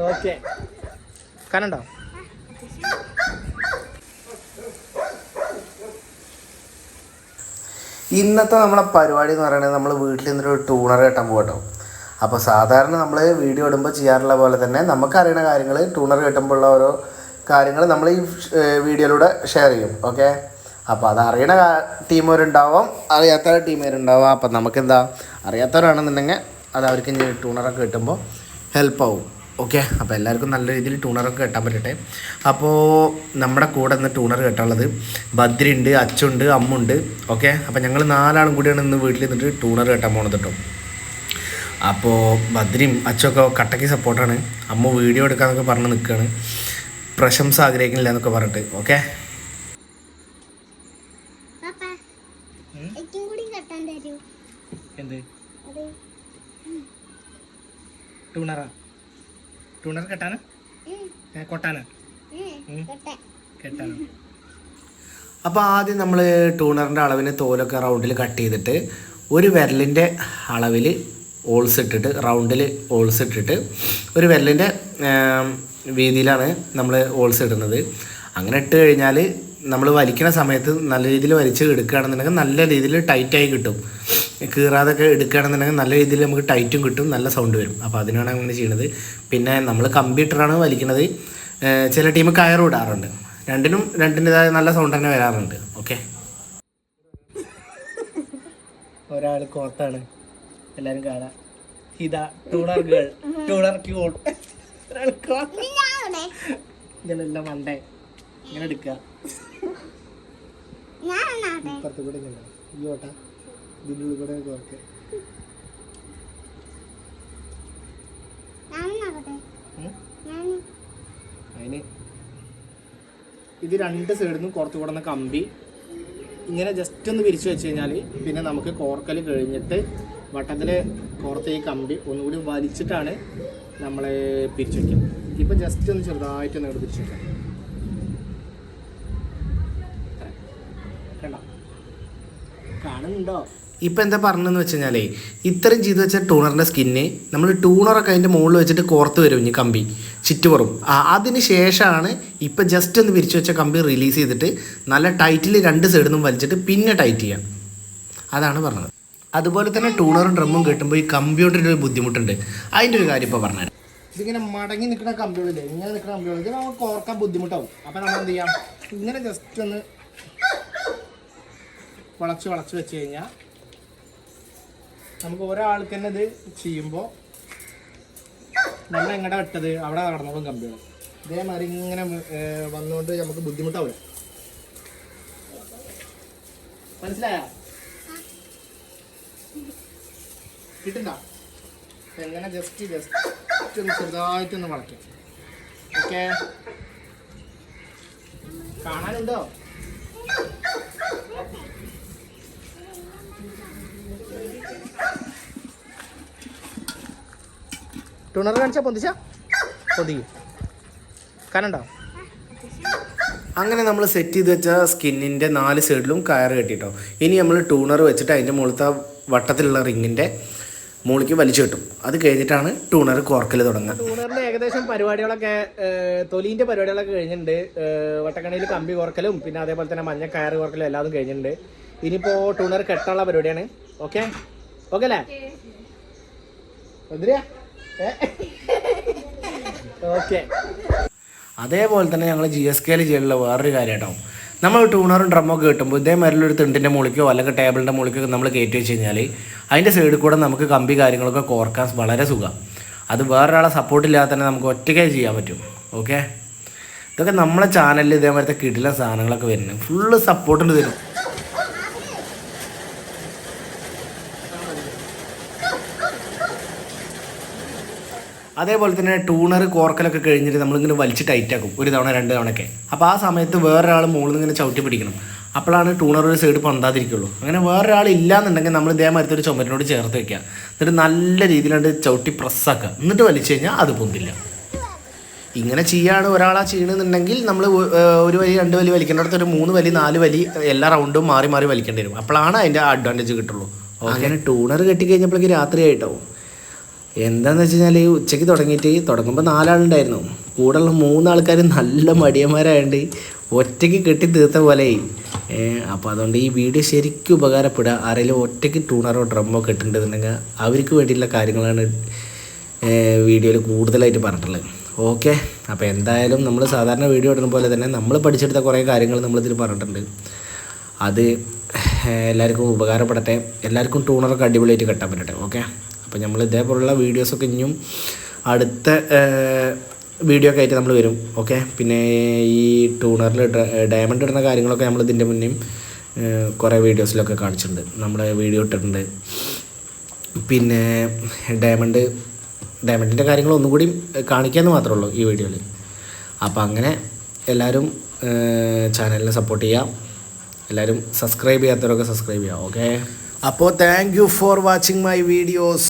Okay കണ്ടോ? ഇന്നത്തെ നമ്മളെ പരിപാടി എന്ന് പറയുന്നത് നമ്മൾ വീട്ടിൽ നിന്നൊരു ടൂണർ കെട്ടാൻ പോകട്ടോ. അപ്പോൾ സാധാരണ നമ്മൾ വീഡിയോ ഇടുമ്പോൾ ചെയ്യാറുള്ള പോലെ തന്നെ നമുക്കറിയുന്ന കാര്യങ്ങൾ ടൂണർ കെട്ടുമ്പോഴുള്ള ഓരോ കാര്യങ്ങൾ നമ്മൾ ഈ വീഡിയോയിലൂടെ ഷെയർ ചെയ്യും. ഓക്കെ, അപ്പോൾ അത് അറിയണ ടീമുകാരുണ്ടാവാം, അറിയാത്ത ടീമുകാരുണ്ടാവാം. അപ്പം നമുക്കെന്താ അറിയാത്തവരാണെന്നുണ്ടെങ്കിൽ അത് അവർക്ക് ടൂണറൊക്കെ കിട്ടുമ്പോൾ ഹെൽപ്പാവും. ഓക്കെ, അപ്പോൾ എല്ലാവർക്കും നല്ല രീതിയിൽ ടൂണറൊക്കെ കെട്ടാൻ പറ്റട്ടെ. അപ്പോൾ നമ്മുടെ കൂടെ ഇന്ന് ടൂണർ കെട്ടാനുള്ളത് ബദ്രിയുണ്ട്, അച്ചുണ്ട്, അമ്മുണ്ട്. ഓക്കെ, അപ്പോൾ ഞങ്ങൾ 4 ആളും കൂടിയാണ് ഇന്ന് വീട്ടിൽ നിന്നിട്ട് ടൂണർ കെട്ടാൻ പോണത് കേട്ടോ. അപ്പോൾ ബദ്രിയും അച്ചുമൊക്കെ കട്ടയ്ക്ക് സപ്പോർട്ടാണ്. അമ്മ വീഡിയോ എടുക്കാമെന്നൊക്കെ പറഞ്ഞ് നിൽക്കുകയാണ്, പ്രശംസ ആഗ്രഹിക്കുന്നില്ല എന്നൊക്കെ പറഞ്ഞിട്ട്. ഓക്കെ, എന്ത് ടൂണർ കെട്ടാന് കൊട്ടാന് കെട്ടാണ്. അപ്പോൾ ആദ്യം നമ്മൾ ടൂണറിൻ്റെ അളവിന് തോലൊക്കെ റൗണ്ടിൽ കട്ട് ചെയ്തിട്ട് ഒരു വിരലിൻ്റെ അളവിൽ ഓൾസ് ഇട്ടിട്ട് റൗണ്ടിൽ ഓൾസ് ഇട്ടിട്ട് ഒരു വിരലിൻ്റെ വീതിയിലാണ് നമ്മൾ ഓൾസ് ഇടുന്നത്. അങ്ങനെ ഇട്ട് കഴിഞ്ഞാൽ നമ്മൾ വലിക്കുന്ന സമയത്ത് നല്ല രീതിയിൽ വലിച്ച് എടുക്കുകയാണെന്നുണ്ടെങ്കിൽ നല്ല രീതിയിൽ ടൈറ്റായി കിട്ടും. കീറാതൊക്കെ എടുക്കുകയാണെന്നുണ്ടെങ്കിൽ നല്ല രീതിയിൽ നമുക്ക് ടൈറ്റും കിട്ടും, നല്ല സൗണ്ട് വരും. അപ്പോൾ അതിനാണ് അങ്ങനെ ചെയ്യുന്നത്. പിന്നെ നമ്മൾ കമ്പ്യൂട്ടറാണ് വലിക്കുന്നത്. ചില ടീം കയറും ഇടാറുണ്ട്. രണ്ടിൻ്റെതായ നല്ല സൗണ്ട് തന്നെ വരാറുണ്ട്. ഓക്കെ, ഒരാൾ കോർത്താണ്, എല്ലാവരും കാണാം. ഇതാ ടൂണർ ഗേൾ, ടൂണർ ക്യൂൺ. ഇതെല്ലാം മണ്ടേ ഇങ്ങനെ എടുക്കുക. ഇപ്പുറത്ത് കൂടെ ഇങ്ങോട്ടാ ഇതിൻ്റെ ഉള്ളിൽ കൂടെ കോർക്കെ. അതിന് ഇത് 2 സൈഡിൽ നിന്നും പുറത്ത് കൂടുന്ന കമ്പി ഇങ്ങനെ ജസ്റ്റ് ഒന്ന് വിരിച്ചു വെച്ച് കഴിഞ്ഞാൽ പിന്നെ നമുക്ക് കോർക്കൽ കഴിഞ്ഞിട്ട് വട്ടത്തിൽ കോർത്ത ഈ കമ്പി ഒന്നുകൂടി വലിച്ചിട്ടാണ് നമ്മൾ പിരിച്ചു വയ്ക്കുക. ഇപ്പം ജസ്റ്റ് ഒന്ന് ചെറുതായിട്ട് ഒന്ന് പിരിച്ചു വയ്ക്കാം. കാണുന്നുണ്ടോ? ഇപ്പം എന്താ പറഞ്ഞതെന്ന് വെച്ച് കഴിഞ്ഞാൽ ഇത്രയും ചെയ്ത് വെച്ച ടൂണറിൻ്റെ സ്കിന്ന് നമ്മൾ ടൂണറൊക്കെ അതിൻ്റെ മുകളിൽ വെച്ചിട്ട് കോർത്ത് വരും ഇനി കമ്പി ചുറ്റുപുറം. അതിന് ശേഷമാണ് ഇപ്പം ജസ്റ്റ് ഒന്ന് വിരിച്ചു വെച്ച കമ്പി റിലീസ് ചെയ്തിട്ട് നല്ല ടൈറ്റിൽ 2 സൈഡിൽ നിന്നും വലിച്ചിട്ട് പിന്നെ ടൈറ്റ് ചെയ്യാം. അതാണ് പറഞ്ഞത്. അതുപോലെ തന്നെ ടൂണറും ഡ്രമ്മും കെട്ടുമ്പോൾ ഈ കമ്പിയോണ്ടൊരു ബുദ്ധിമുട്ടുണ്ട്. അതിൻ്റെ ഒരു കാര്യം ഇപ്പോൾ പറഞ്ഞുതരാം. ഇതിങ്ങനെ മടങ്ങി നിൽക്കുന്ന കമ്പികളില്ലേ, ഇങ്ങനെ നിൽക്കുന്ന കമ്പികൾ ഇത് നമുക്ക് കോർക്കാൻ ബുദ്ധിമുട്ടാവും. അപ്പോൾ നമ്മൾ എന്ത് ചെയ്യാം, ഇങ്ങനെ ജസ്റ്റ് ഒന്ന് വളച്ച് വെച്ച് കഴിഞ്ഞാൽ നമുക്ക് ഒരാൾക്ക് തന്നെ ഇത് ചെയ്യുമ്പോൾ നമ്മൾ എങ്ങടെ വിട്ടത് അവിടെ നടന്നപ്പോൾ കമ്പികൾ ഇതേമാതിരി ഇങ്ങനെ വന്നുകൊണ്ട് നമുക്ക് ബുദ്ധിമുട്ടാവില്ല. മനസ്സിലായോ? കിട്ടണ്ട എങ്ങനെ ജസ്റ്റ് ഒന്ന് ചെറുതായിട്ടൊന്ന് വളയ്ക്കാം. ഓക്കെ, കാണാനുണ്ടോ? ടൂണർ കാണിച്ചാൽ പൊന്തിക്കും കാണണ്ടോ? അങ്ങനെ നമ്മൾ സെറ്റ് ചെയ്ത് വെച്ച സ്കിന്നിൻ്റെ 4 സൈഡിലും കയറ് കെട്ടിട്ടോ. ഇനി നമ്മൾ ടൂണർ വെച്ചിട്ട് അതിൻ്റെ മുകളിലത്തെ വട്ടത്തിലുള്ള റിങ്ങിൻ്റെ മുകളിലേക്ക് വലിച്ചു കിട്ടും. അത് കഴിഞ്ഞിട്ടാണ് ടൂണർ കോർക്കൽ തുടങ്ങുക. ടൂണറിൻ്റെ ഏകദേശം പരിപാടികളൊക്കെ തൊലീൻ്റെ പരിപാടികളൊക്കെ കഴിഞ്ഞിട്ടുണ്ട്. വട്ടക്കണിയിൽ കമ്പി കോർക്കലും പിന്നെ അതേപോലെ തന്നെ മഞ്ഞ കയറ് കോർക്കലും എല്ലാതും കഴിഞ്ഞിട്ടുണ്ട്. ഇനിയിപ്പോൾ ടൂണർ കെട്ടാനുള്ള പരിപാടിയാണ്. ഓക്കെ അല്ലേ? ഓക്കെ, അതേപോലെ തന്നെ ഞങ്ങൾ GSKയിൽ ചെയ്യാനുള്ള വേറൊരു കാര്യം കേട്ടോ. നമ്മൾ ടൂണറും ഡ്രമ്മൊക്കെ കിട്ടുമ്പോൾ ഇതേമാതിരി ഒരു തിണ്ടിൻ്റെ മുകളിക്കോ അല്ലെങ്കിൽ ടേബിളിൻ്റെ മുകളിക്കോ നമ്മൾ കയറ്റി വെച്ച് കഴിഞ്ഞാൽ അതിൻ്റെ സൈഡിൽ കൂടെ നമുക്ക് കമ്പി കാര്യങ്ങളൊക്കെ കോർക്കാൻ വളരെ സുഖമാണ്. അത് വേറൊരാളെ സപ്പോർട്ടില്ലാതെ തന്നെ നമുക്ക് ഒറ്റയ്ക്കേ ചെയ്യാൻ പറ്റും. ഓക്കെ, ഇതൊക്കെ നമ്മളെ ചാനലിൽ ഇതേമാതിരത്തെ കിടിലൻ സാധനങ്ങളൊക്കെ വരുന്നത് ഫുള്ള് സപ്പോർട്ടുണ്ട് തരും. അതേപോലെ തന്നെ ടൂണർ കോർക്കലൊക്കെ കഴിഞ്ഞിട്ട് നമ്മളിങ്ങനെ വലിച്ച് ടൈറ്റാക്കും 1 തവണ 2 തവണയൊക്കെ. അപ്പോൾ ആ സമയത്ത് വേറൊരാൾ മുകളിൽ നിന്ന് ഇങ്ങനെ ചവിട്ടി പിടിക്കണം. അപ്പോഴാണ് ടൂണർ ഒരു സൈഡ് പൊന്താതിരിക്കുള്ളൂ. അങ്ങനെ വേറൊരാൾ ഇല്ലാന്നുണ്ടെങ്കിൽ നമ്മൾ ഇതേമാതിരത്തെ ഒരു ചുമരിനോട് ചേർത്ത് വെക്കുക. എന്നിട്ട് നല്ല രീതിയിലാണ്ട് ചവിട്ടി പ്രസ്സാക്കുക. എന്നിട്ട് വലിച്ചു കഴിഞ്ഞാൽ അത് പൊന്തില്ല. ഇങ്ങനെ ചെയ്യാണ് ഒരാളാ ചെയ്യണമെന്നുണ്ടെങ്കിൽ നമ്മൾ 1 വലി 2 വലി വലിക്കേണ്ടടുത്ത് ഒരു 3 വലി 4 വലി എല്ലാ റൗണ്ടും മാറി മാറി വലിക്കേണ്ടി വരും. അപ്പോഴാണ് അതിൻ്റെ അഡ്വാൻറ്റേജ് കിട്ടുള്ളൂ. അങ്ങനെ ടൂണർ കെട്ടിക്കഴിഞ്ഞപ്പോഴേക്ക് രാത്രിയായിട്ടോ. എന്താണെന്ന് വെച്ച് കഴിഞ്ഞാൽ ഉച്ചയ്ക്ക് തുടങ്ങുമ്പോൾ 4 ആളുണ്ടായിരുന്നു. കൂടെയുള്ള 3 ആൾക്കാർ നല്ല മടിയന്മാരായതുകൊണ്ട് ഒറ്റയ്ക്ക് കെട്ടി തീർത്ത പോലെ. അപ്പോൾ അതുകൊണ്ട് ഈ വീഡിയോ ശരിക്കും ഉപകാരപ്പെടുക. ആരെങ്കിലും ഒറ്റയ്ക്ക് ടൂണറോ ഡ്രമ്മോ കെട്ടിട്ടുണ്ടെന്നുണ്ടെങ്കിൽ അവർക്ക് വേണ്ടിയിട്ടുള്ള കാര്യങ്ങളാണ് വീഡിയോയിൽ കൂടുതലായിട്ട് പറഞ്ഞിട്ടുള്ളത്. ഓക്കെ, അപ്പോൾ എന്തായാലും നമ്മൾ സാധാരണ വീഡിയോ ഇടുന്ന പോലെ തന്നെ നമ്മൾ പഠിച്ചെടുത്ത കുറേ കാര്യങ്ങൾ നമ്മളിതിൽ പറഞ്ഞിട്ടുണ്ട്. അത് എല്ലാവർക്കും ഉപകാരപ്പെടട്ടെ, എല്ലാവർക്കും ടൂണറൊക്കെ അടിപൊളിയായിട്ട് കെട്ടാൻ പറ്റട്ടെ. ഓക്കെ, അപ്പോൾ നമ്മൾ ഇതേപോലുള്ള വീഡിയോസൊക്കെ ഇനിയും അടുത്ത വീഡിയോ ഒക്കെ ആയിട്ട് നമ്മൾ വരും. ഓക്കെ, പിന്നെ ഈ ടൂണറിൽ ഡയമണ്ട് ഇടുന്ന കാര്യങ്ങളൊക്കെ നമ്മൾ ഇതിൻ്റെ മുന്നേയും കുറേ വീഡിയോസിലൊക്കെ കാണിച്ചിട്ടുണ്ട്, നമ്മുടെ വീഡിയോ ഇട്ടിട്ടുണ്ട്. പിന്നെ ഡയമണ്ടിൻ്റെ കാര്യങ്ങൾ ഒന്നും കൂടി കാണിക്കാമെന്ന് മാത്രമേ ഉള്ളൂ ഈ വീഡിയോയിൽ. അപ്പോൾ അങ്ങനെ എല്ലാവരും ചാനലിനെ സപ്പോർട്ട് ചെയ്യുക, എല്ലാവരും സബ്സ്ക്രൈബ് ചെയ്യാത്തവരൊക്കെ സബ്സ്ക്രൈബ് ചെയ്യുക. ഓക്കെ, അപ്പോൾ thank you for watching my videos.